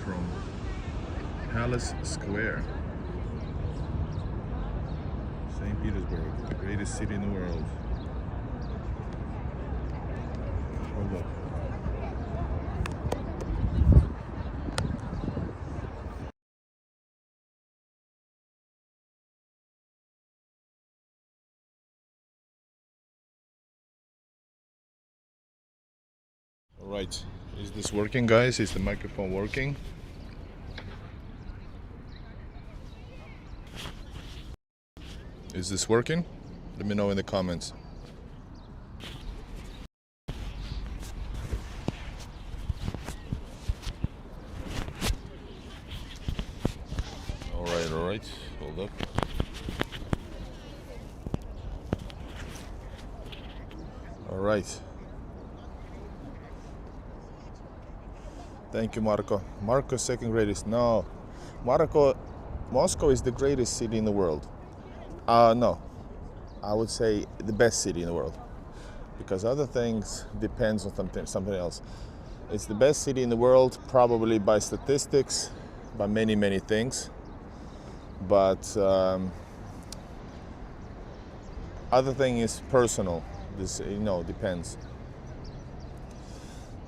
from Palace Square, St. Petersburg, the greatest city in the world. Hold up. All right, is this working, guys? Is the microphone working? Is this working? Let me know in the comments. All right, hold up. All right. Thank you, Marco. Marco, second greatest. No, Marco, Moscow is the greatest city in the world. No, I would say the best city in the world, because other things depends on something else. It's the best city in the world, probably by statistics, by many things. But other thing is personal. This depends.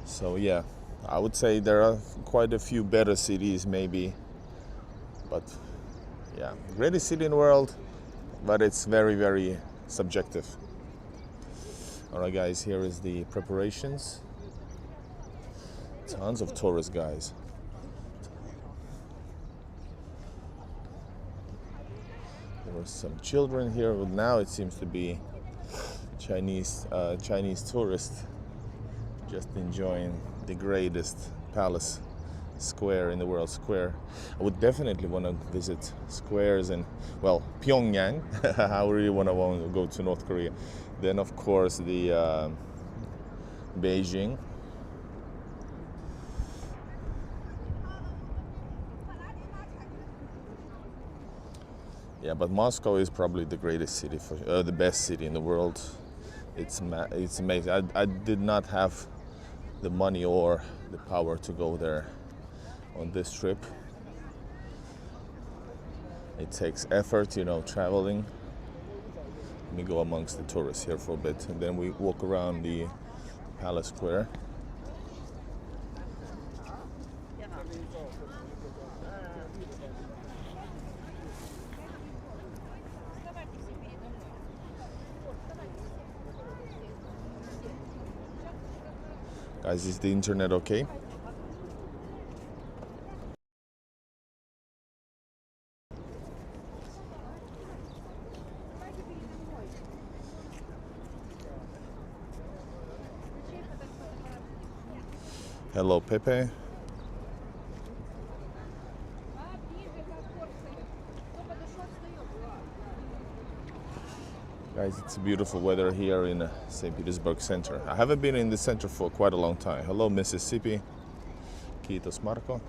So yeah, I would say there are quite a few better cities maybe, but yeah, greatest city in the world, but it's very subjective. All right, guys, here is the preparations. Tons of tourists, guys. There were some children here, but now it seems to be Chinese tourists just enjoying the greatest palace square in the world. Square. I would definitely want to visit squares in, well, Pyongyang. I really want to go to North Korea. Then of course the Beijing. Yeah, but Moscow is probably the greatest city, for the best city in the world. It's amazing. I did not have the money or the power to go there on this trip. It takes effort, traveling. Let me go amongst the tourists here for a bit, and then we walk around the Palace Square. Guys, is the internet okay? Hello, Pepe. Guys, it's beautiful weather here in St. Petersburg center. I haven't been in the center for quite a long time. Hello, Mississippi. Kiitos, Marco.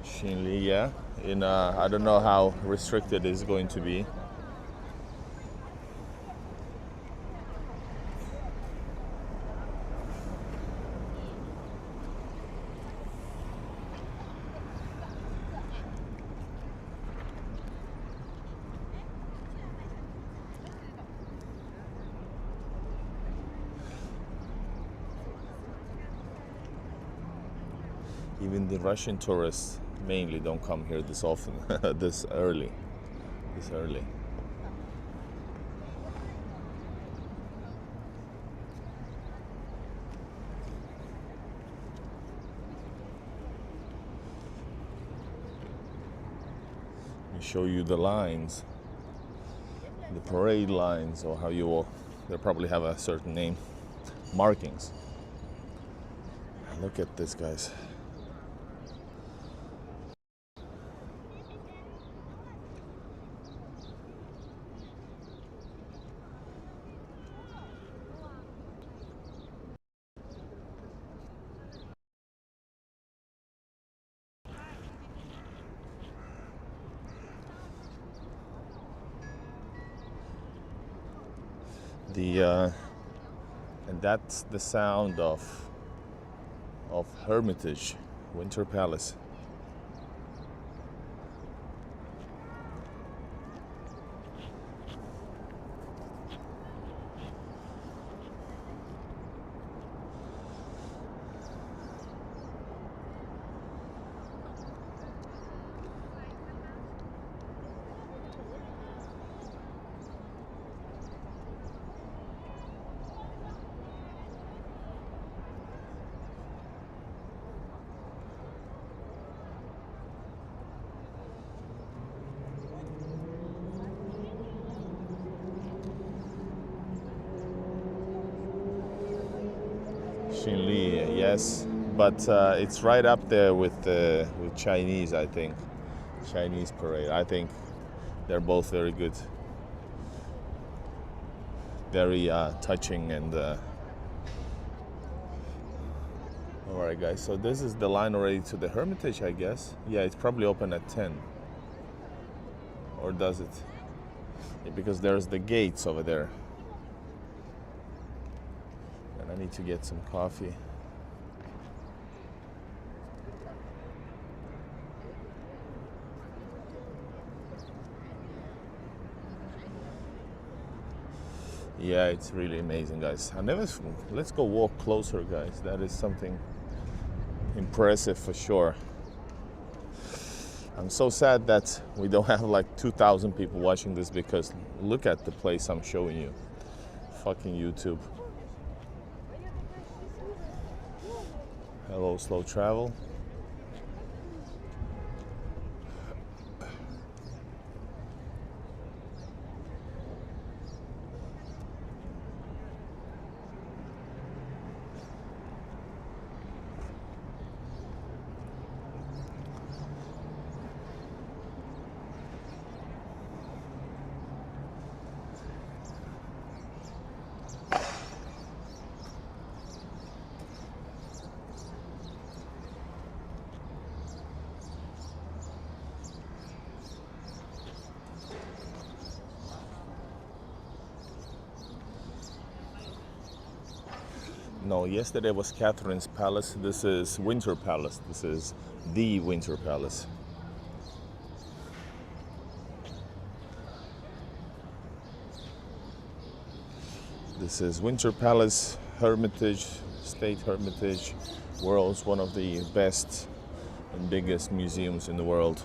Shinli, yeah. I don't know how restricted it's going to be. Even the Russian tourists mainly don't come here this often, this early. show you the lines, the parade lines, or how you will, they probably have a certain name, markings. Look at this, guys. And that's the sound of Hermitage, Winter Palace. Xinli, yes, but it's right up there with Chinese. I think Chinese parade. I think they're both very good, very touching, and all right, guys. So this is the line already to the Hermitage, I guess. Yeah, it's probably open at 10, or does it? Yeah, because there's the gates over there. I need to get some coffee. Yeah, it's really amazing, guys. Let's go walk closer, guys. That is something impressive for sure. I'm so sad that we don't have like 2,000 people watching this, because look at the place I'm showing you. Fucking YouTube. Hello, slow travel. No, yesterday was Catherine's Palace. This is Winter Palace. This is the Winter Palace. This is Winter Palace, Hermitage, State Hermitage, world's one of the best and biggest museums in the world.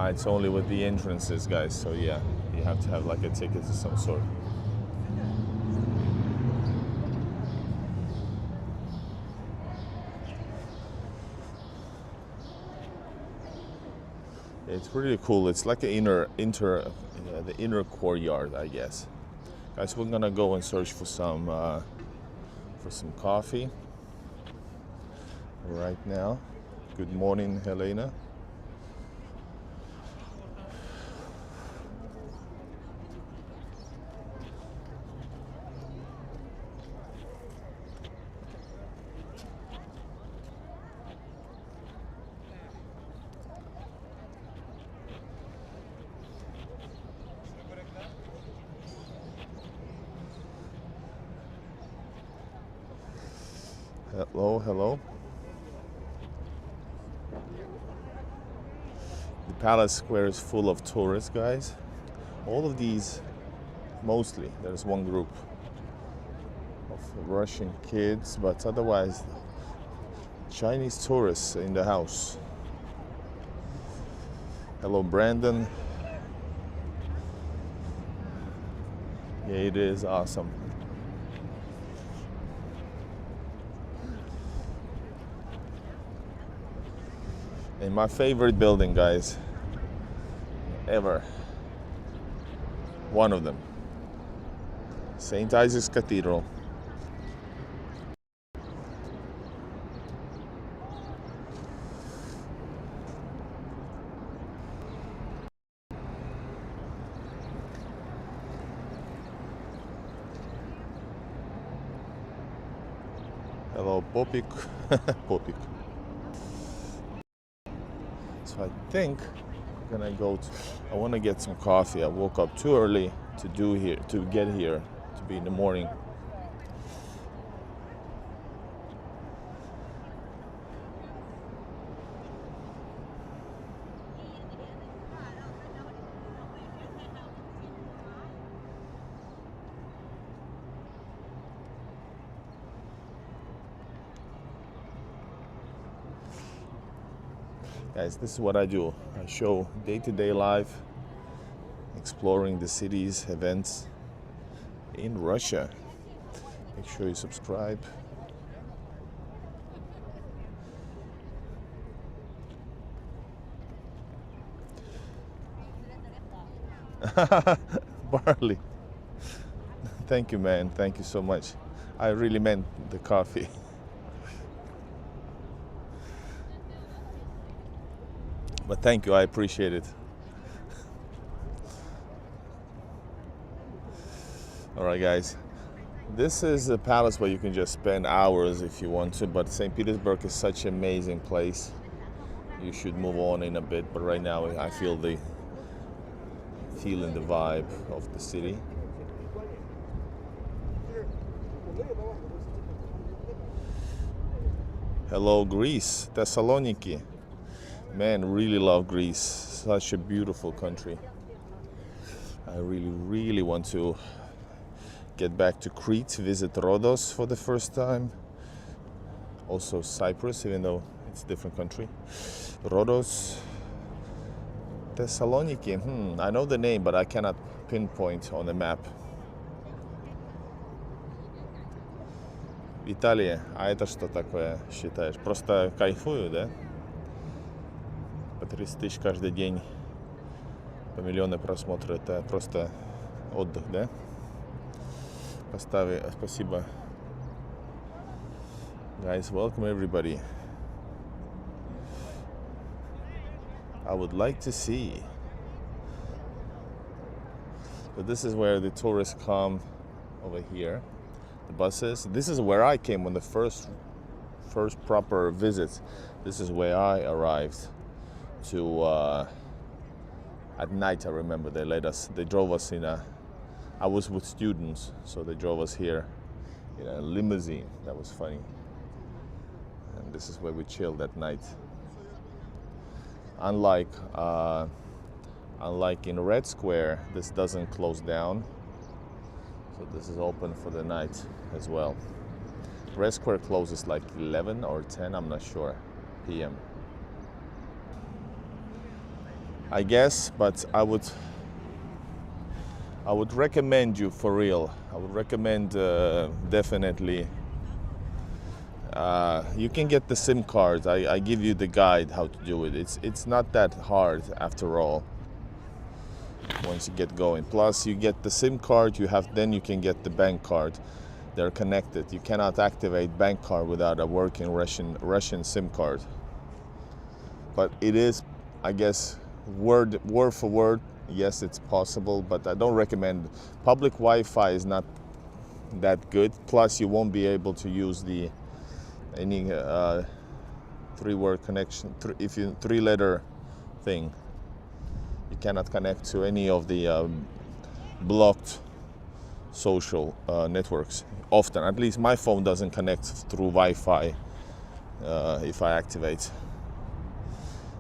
It's only with the entrances, guys, so yeah, you have to have like a ticket of some sort. It's really cool. It's like an the inner courtyard, I guess. Guys, we're gonna go and search for some coffee right now. Good morning, Helena. Hello, hello. The palace square is full of tourists, guys. All of these, mostly, there's one group of Russian kids, but otherwise, Chinese tourists in the house. Hello, Brandon. Yeah, it is awesome. in my favorite building, guys, ever. One of them. St. Isaac's Cathedral. Hello, Popik. Popik. So I think I'm gonna go to, I wanna get some coffee. I woke up too early to get here, to be in the morning. Guys, this is what I do. I show day-to-day life, exploring the cities, events in Russia. Make sure you subscribe. Barley. Thank you, man. Thank you so much. I really meant the coffee. But thank you, I appreciate it. All right, guys. This is a palace where you can just spend hours if you want to, but St. Petersburg is such an amazing place. You should move on in a bit, but right now I feel feeling the vibe of the city. Hello, Greece, Thessaloniki. Man, really love Greece. Such a beautiful country. I really want to get back to Crete, visit Rhodos for the first time. Also Cyprus, even though it's a different country. Rhodos, Thessaloniki. I know the name, but I cannot pinpoint on the map. Италия. А это что такое, считаешь? Просто кайфую, да? По 30 тысяч каждый день, по миллионы просмотров. Это просто отдых, да? Спасибо. Guys, welcome everybody. I would like to see. So this is where the tourists come over here. The buses. This is where I came on the first proper visit. This is where I arrived to at night. I remember they drove us in I was with students, so they drove us here in a limousine. That was funny. And this is where we chilled at night. Unlike in Red Square, this doesn't close down. So this is open for the night as well. Red Square closes like 11 or 10, I'm not sure, p.m. I guess, but I would recommend you, for real. I would recommend definitely. You can get the SIM card. I give you the guide how to do it. It's not that hard after all. Once you get going. Plus, you get the SIM card. Then you can get the bank card. They're connected. You cannot activate bank card without a working Russian SIM card. But it is, I guess, word for word. Yes, it's possible, but I don't recommend. Public Wi-Fi is not that good. Plus, you won't be able to use any three-word connection. Three-letter thing. You cannot connect to any of the blocked social networks. Often, at least my phone doesn't connect through Wi-Fi if I activate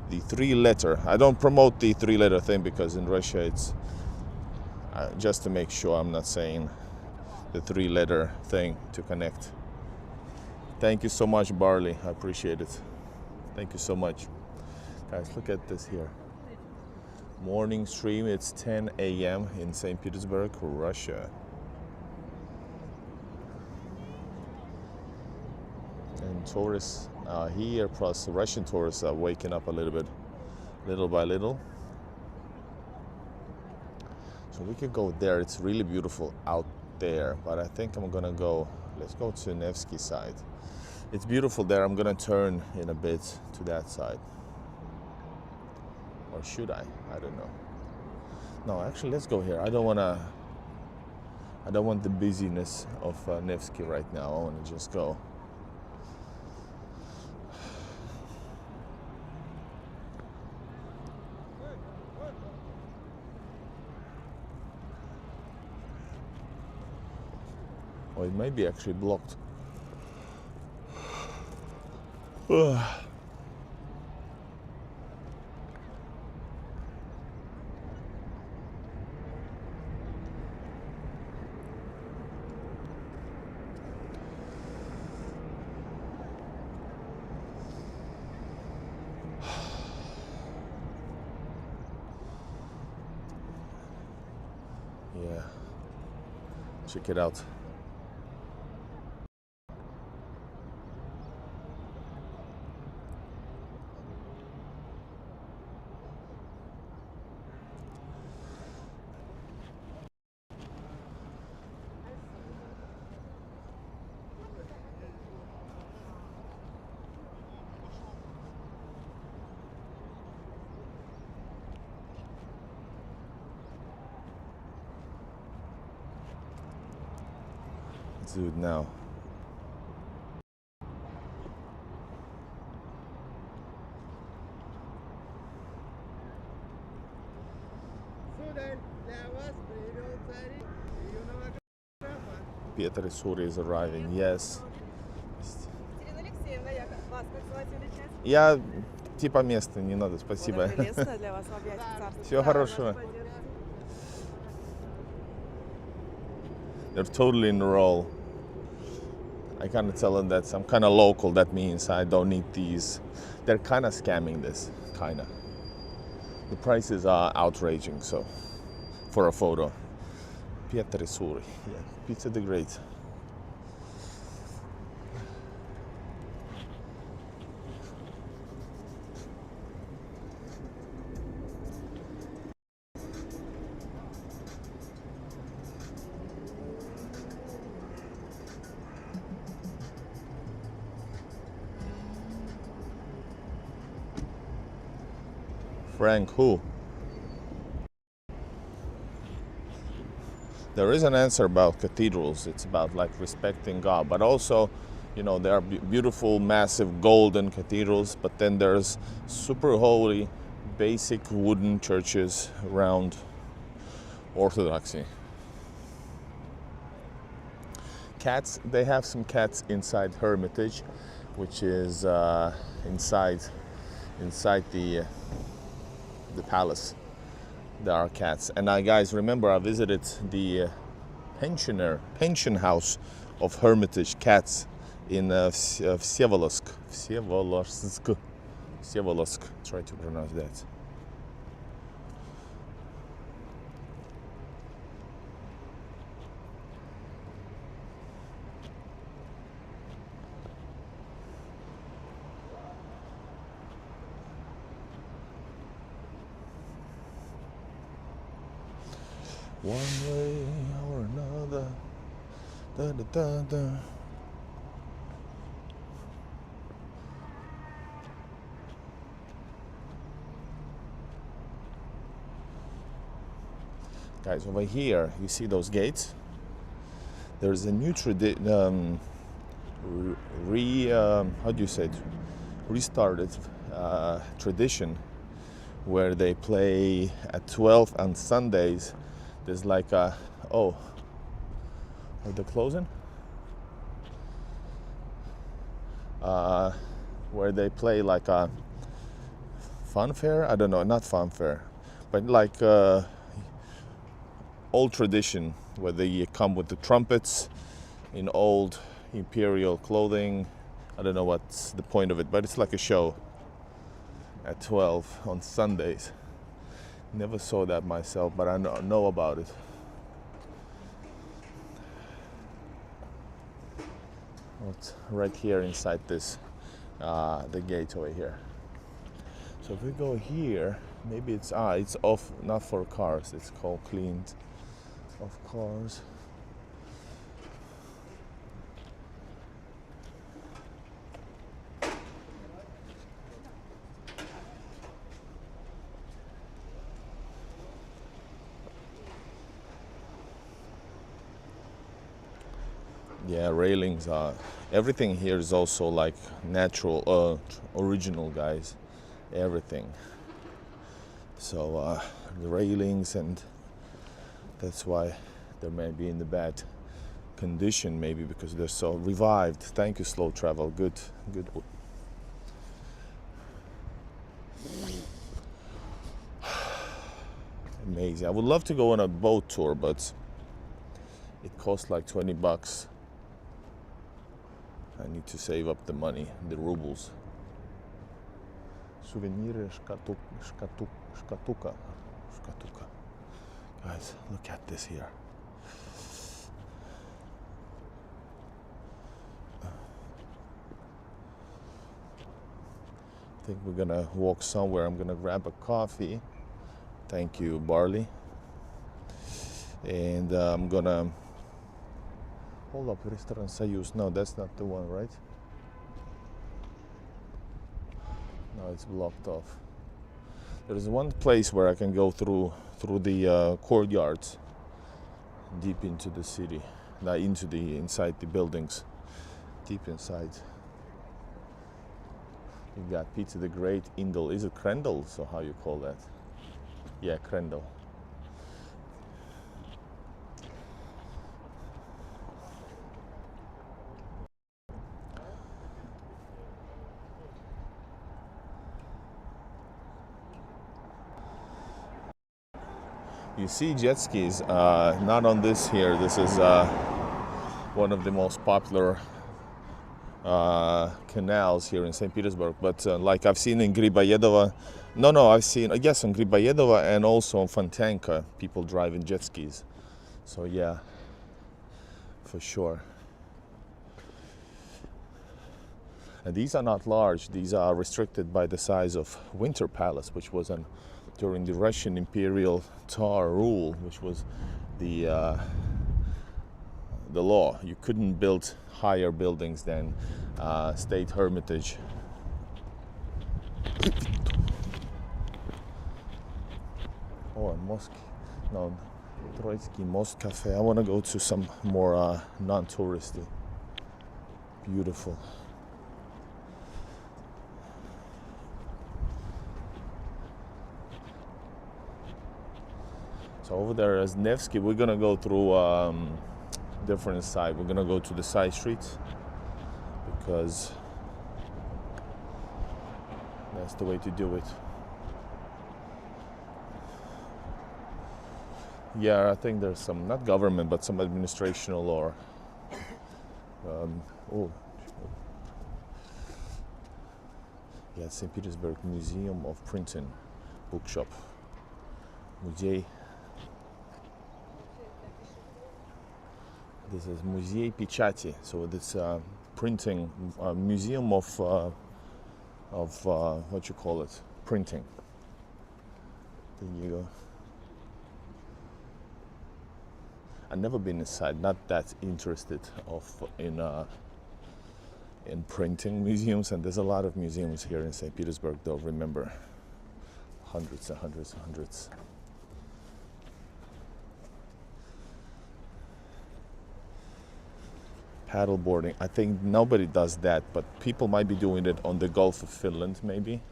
the three-letter. I don't promote the three-letter thing because in Russia it's just to make sure I'm not saying the three-letter thing to connect. Thank you so much, Barley. I appreciate it. Thank you so much. Guys, look at this here. Morning stream. It's 10 a.m. in St. Petersburg, Russia. And tourists here, plus Russian tourists are waking up a little bit, little by little. So we could go there. It's really beautiful out there, but I think I'm gonna go, let's go to Nevsky side. It's beautiful there. I'm gonna turn in a bit to that side. Or should I? I don't know. No, actually, let's go here. I don't want the busyness of Nevsky right now. I want to just go. Oh, it may be actually blocked. Yeah, check it out. Let's do it now. Petersburg is arriving, yes. Я типа местный, не надо, спасибо. Всего хорошего. They're totally in the role. I kind of tell them that I'm kind of local. That means I don't need these. They're kind of scamming this, kind of. The prices are outraging, so for a photo. Petersburg, yeah, Pizza the Great. Frank who? There is an answer about cathedrals. It's about like respecting God, but also, you know, there are beautiful, massive golden cathedrals, but then there's super holy, basic wooden churches around Orthodoxy. Cats, they have some cats inside Hermitage, which is inside the palace. There are cats. And guys, remember I visited the pension house of Hermitage cats in Vsevolozhsk. Try to pronounce that. One way or another. Da, da, da, da. Guys, over here, you see those gates? There's a new restarted tradition where they play at 12 on Sundays. There's like a, are they closing? Where they play like a funfair? I don't know, not funfair, but like old tradition where they come with the trumpets in old imperial clothing. I don't know what's the point of it, but it's like a show at 12 on Sundays. Never saw that myself, but I know about it. It's right here inside this the gateway here. So if we go here, maybe it's off, not for cars. It's called cleaned of cars. Yeah, railings are. Everything here is also like natural, original, guys. Everything. So the railings, and that's why they may be in the bad condition, maybe because they're so revived. Thank you, slow travel. Good, good. Amazing. I would love to go on a boat tour, but it costs like 20 bucks. I need to save up the money, the rubles. Souvenirs, shkatuka. Guys, look at this here. I think we're gonna walk somewhere. I'm gonna grab a coffee. Thank you, barley. And I'm gonna hold up, Restaurant Soyuz. No, that's not the one, right? No, it's blocked off. There's one place where I can go through the courtyards, deep into the city, not inside the buildings, deep inside. You got Peter the Great, Indel. Is it Krendel? So how you call that? Yeah, Krendel. You see jet skis, not on this here. This is one of the most popular canals here in St. Petersburg. But like I've seen in Griboyedova, I've seen, yes, on Griboyedova and also on Fontanka, people driving jet skis. So yeah, for sure. And these are not large. These are restricted by the size of Winter Palace, which was during the Russian Imperial Tsar rule, which was the law. You couldn't build higher buildings than State Hermitage. Oh, a mosque. No, Troitsky Mosque Cafe. I want to go to some more non-touristy. Beautiful. So over there is Nevsky. We're gonna go through different side. We're gonna go to the side streets because that's the way to do it. Yeah, I think there's some, not government, but some administrational or yeah, St. Petersburg Museum of Printing bookshop. Muzей. This is Muzей Печати, so it's printing museum of what you call it, printing. There you go. I've never been inside, not that interested in printing museums, and there's a lot of museums here in St. Petersburg, though. Remember, hundreds and hundreds and hundreds. Paddleboarding, I think nobody does that, but people might be doing it on the Gulf of Finland, maybe.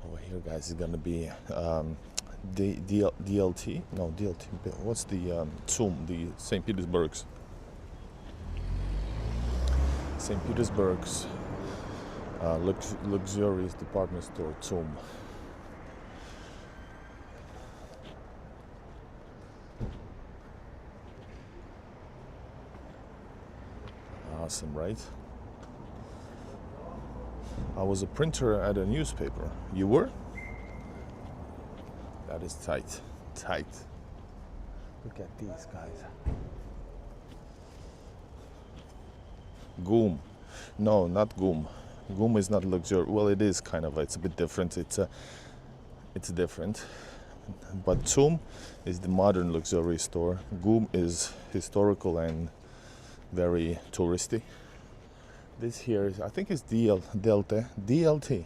Over here, guys, is gonna be DLT. No, DLT. What's the TSUM? The St. Petersburg's Luxurious department store Zoom. Awesome, right? I was a printer at a newspaper. You were? That is tight. Tight. Look at these guys. Goom. No, not Goom. Goom is not luxury. Well, it is kind of. It's a bit different. It's different. But Zoom is the modern luxury store. Goom is historical and very touristy. This here is, I think it's DLT.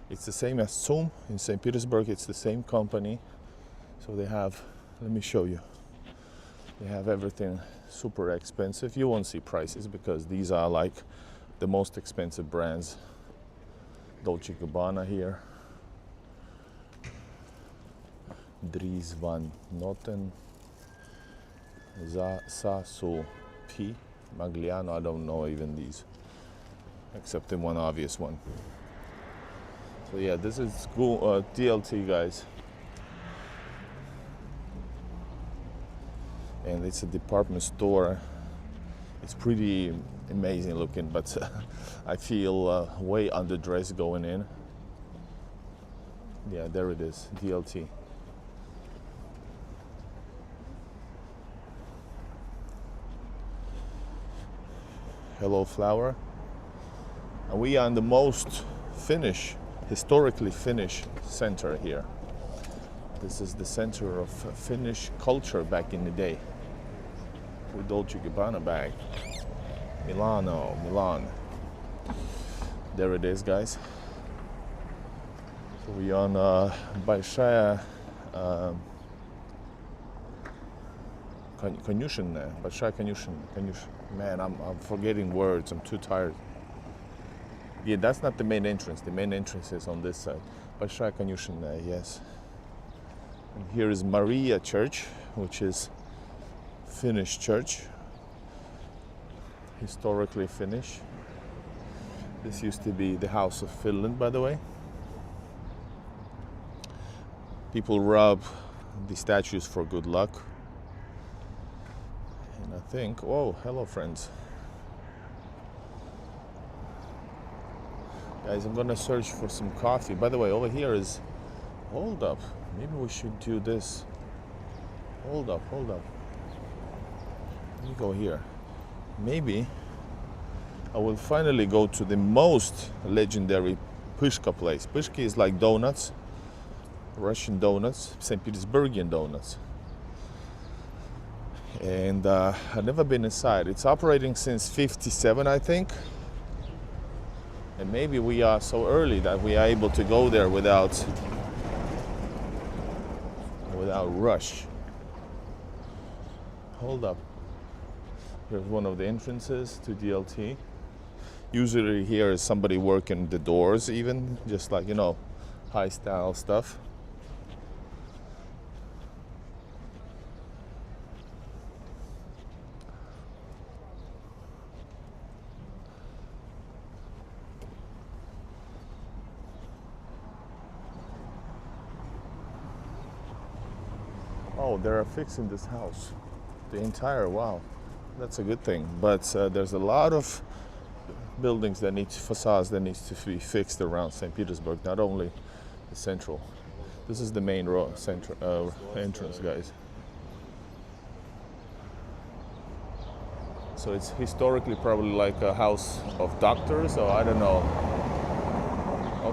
It's the same as Zoom in St. Petersburg. It's the same company. So they have, let me show you. They have everything super expensive. You won't see prices because these are like the most expensive brands. Dolce & Gabbana here. Dries van Noten. Sasu P. Magliano, I don't know even these, except the one obvious one. So yeah, this is DLT, guys. And it's a department store. It's pretty amazing looking, but I feel way underdressed going in. Yeah, there it is, DLT. Hello Flower. And we are in the most Finnish, historically Finnish center here. This is the center of Finnish culture back in the day. With Dolce & Gabbana bag. Milan. There it is, guys. So we on Большая Konюшенная. Большая Konюшенная. Man, I'm forgetting words. I'm too tired. Yeah, that's not the main entrance. The main entrance is on this side. Большая Konюшенная, yes. And here is Maria Church, which is Finnish church. Historically Finnish. This used to be the House of Finland, by the way. People rub the statues for good luck. And I think, oh, hello friends. Guys, I'm gonna search for some coffee. By the way, over here is, hold up, maybe we should do this. Hold up. Let me go here. Maybe I will finally go to the most legendary Pyshka place. Pyshki is like donuts, Russian donuts, St. Petersburgian donuts. And I've never been inside. It's operating since '57, I think. And maybe we are so early that we are able to go there without rush. Hold up. Here's one of the entrances to DLT. Usually here is somebody working the doors even, just like, you know, high style stuff. Oh, they're fixing this house. The entire, wow. That's a good thing. But there's a lot of buildings that need facades that needs to be fixed around St. Petersburg, not only the central. This is the main entrance, guys. So it's historically probably like a house of doctors, or I don't know.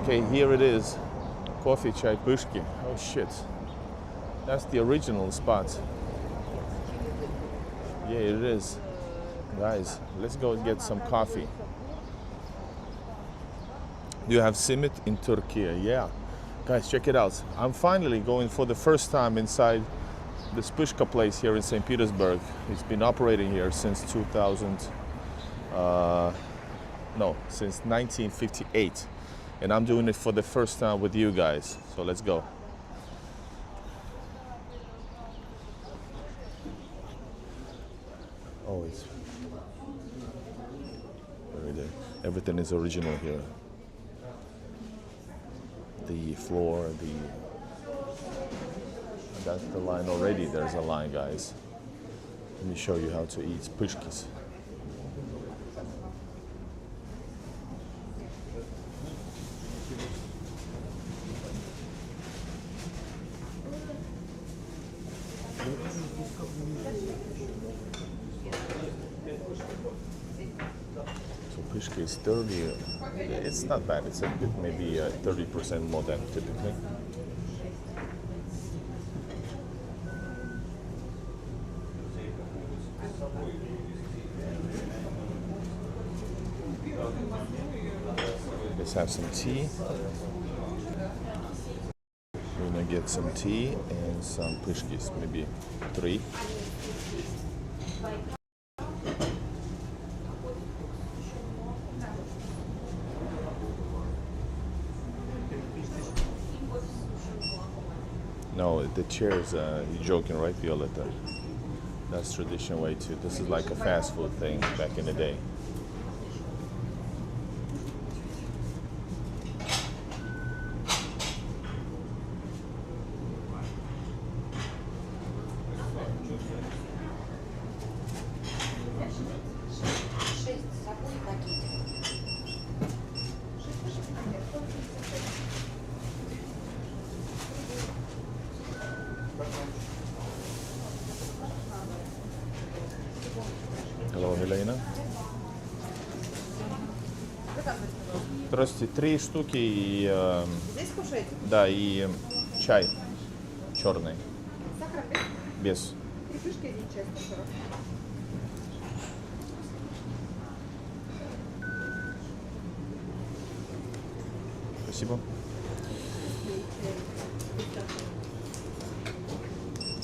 Okay, here it is. Coffee Chai Pyshki. Oh shit. That's the original spot. Yeah, it is. Guys, let's go get some coffee. Do you have simit in Turkey? Yeah. Guys, check it out. I'm finally going for the first time inside this Pyshka place here in St. Petersburg. It's been operating here since since 1958. And I'm doing it for the first time with you guys. So let's go. Oh, it's very good. Everything is original here. The floor, that's the line already. There's a line, guys. Let me show you how to eat pyshkis. So Pyshki is 30. It's not bad. It's a bit, maybe 30% more than typically. Let's have some tea. We're gonna get some tea and some pyshkis, maybe 3. No, the chairs, you're joking, right, Violetta? That's traditional way too. This is like a fast food thing back in the day. Hello, Helena. Здравствуйте. 3 штуки и... Здесь кушаете? да, и чай черный. Сахар без? Без. 3 пышки, 1 чай, 140. Спасибо.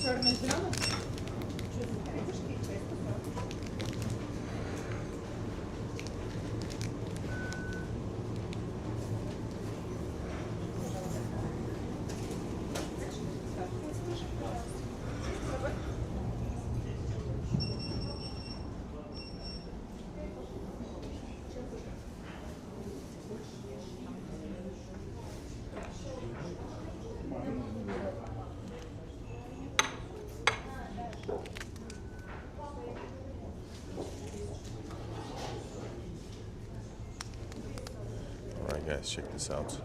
Черный, зеленый? Пышки, чай, 140. Alright guys, check this out.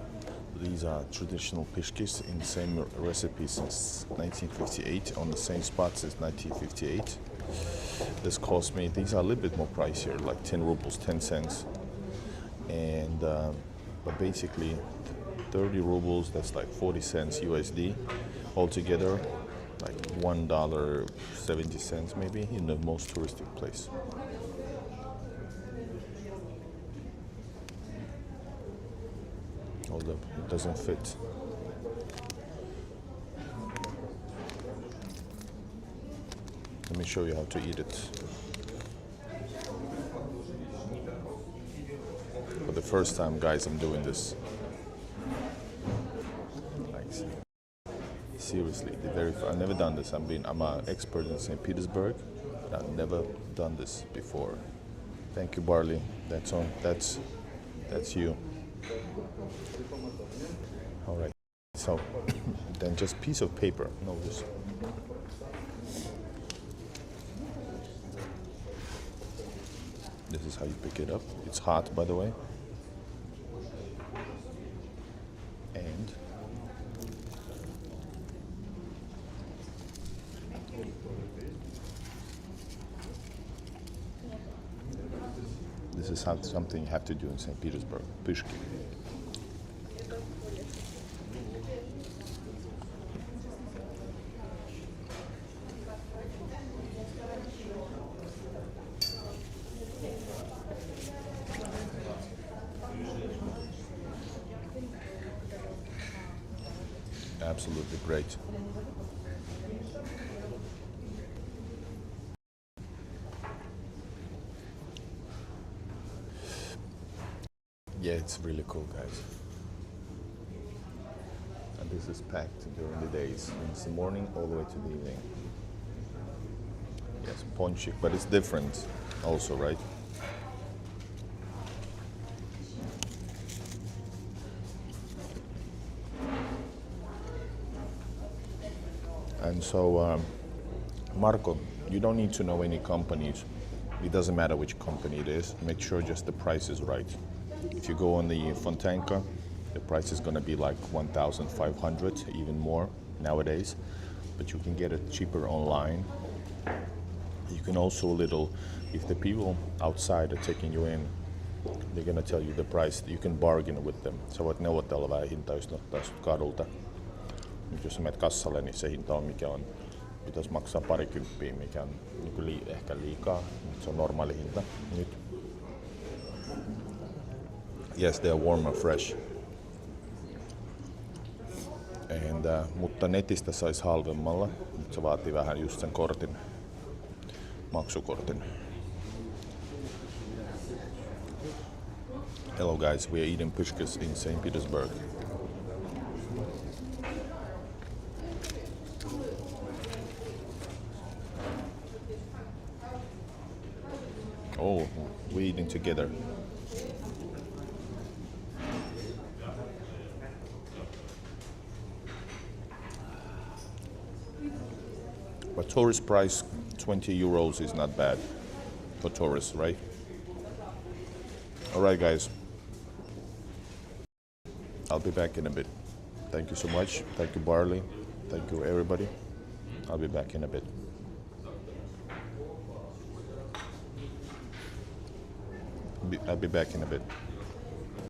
These are traditional pyshkis in the same recipe since 1958, on the same spot since 1958. This cost me, these are a little bit more pricier, like 10 rubles, 10 cents. And, but basically 30 rubles, that's like 40 cents USD. Altogether, like $1.70 maybe in the most touristic place. Hold up, it doesn't fit. Let me show you how to eat it. For the first time, guys, I'm doing this. Like, seriously, I've never done this. I'm an expert in St. Petersburg, but I've never done this before. Thank you, Barley. That's on. That's you. All right. So then just piece of paper. No, this. This is how you pick it up. It's hot, by the way. And this is something you have to do in St. Petersburg. Pyshki. Absolutely great. Yeah, it's really cool, guys. And this is packed during the days. It's the morning all the way to the evening. Yes, ponchik, but it's different also, right? And so, Marco, you don't need to know any companies. It doesn't matter which company it is. Make sure just the price is right. If you go on the Fontanka, the price is going to be like 1,500, even more nowadays. But you can get it cheaper online. You can also if the people outside are taking you in, they're going to tell you the price. You can bargain with them. Sä voit neuvotella vähän hintaa, jos ne ottaa sut kadulta. Nyt jos sä menet kassalle, niin se hinta on mikä on. Pitäisi maksaa parikymppiä, mikä on niin ehkä liikaa, mutta se on normaali hinta nyt. Yes, they are warm and fresh. Mutta netistä sais halvemmalla, mutta se vaatii vähän just sen kortin, maksukortin. Hello guys, we are eating Pyshkis in St. Petersburg. Oh, we're eating together. But tourist price, 20 euros is not bad for tourists, right? All right, guys. I'll be back in a bit. Thank you so much. Thank you, Barley. Thank you, everybody. I'll be back in a bit. I'll be back in a bit.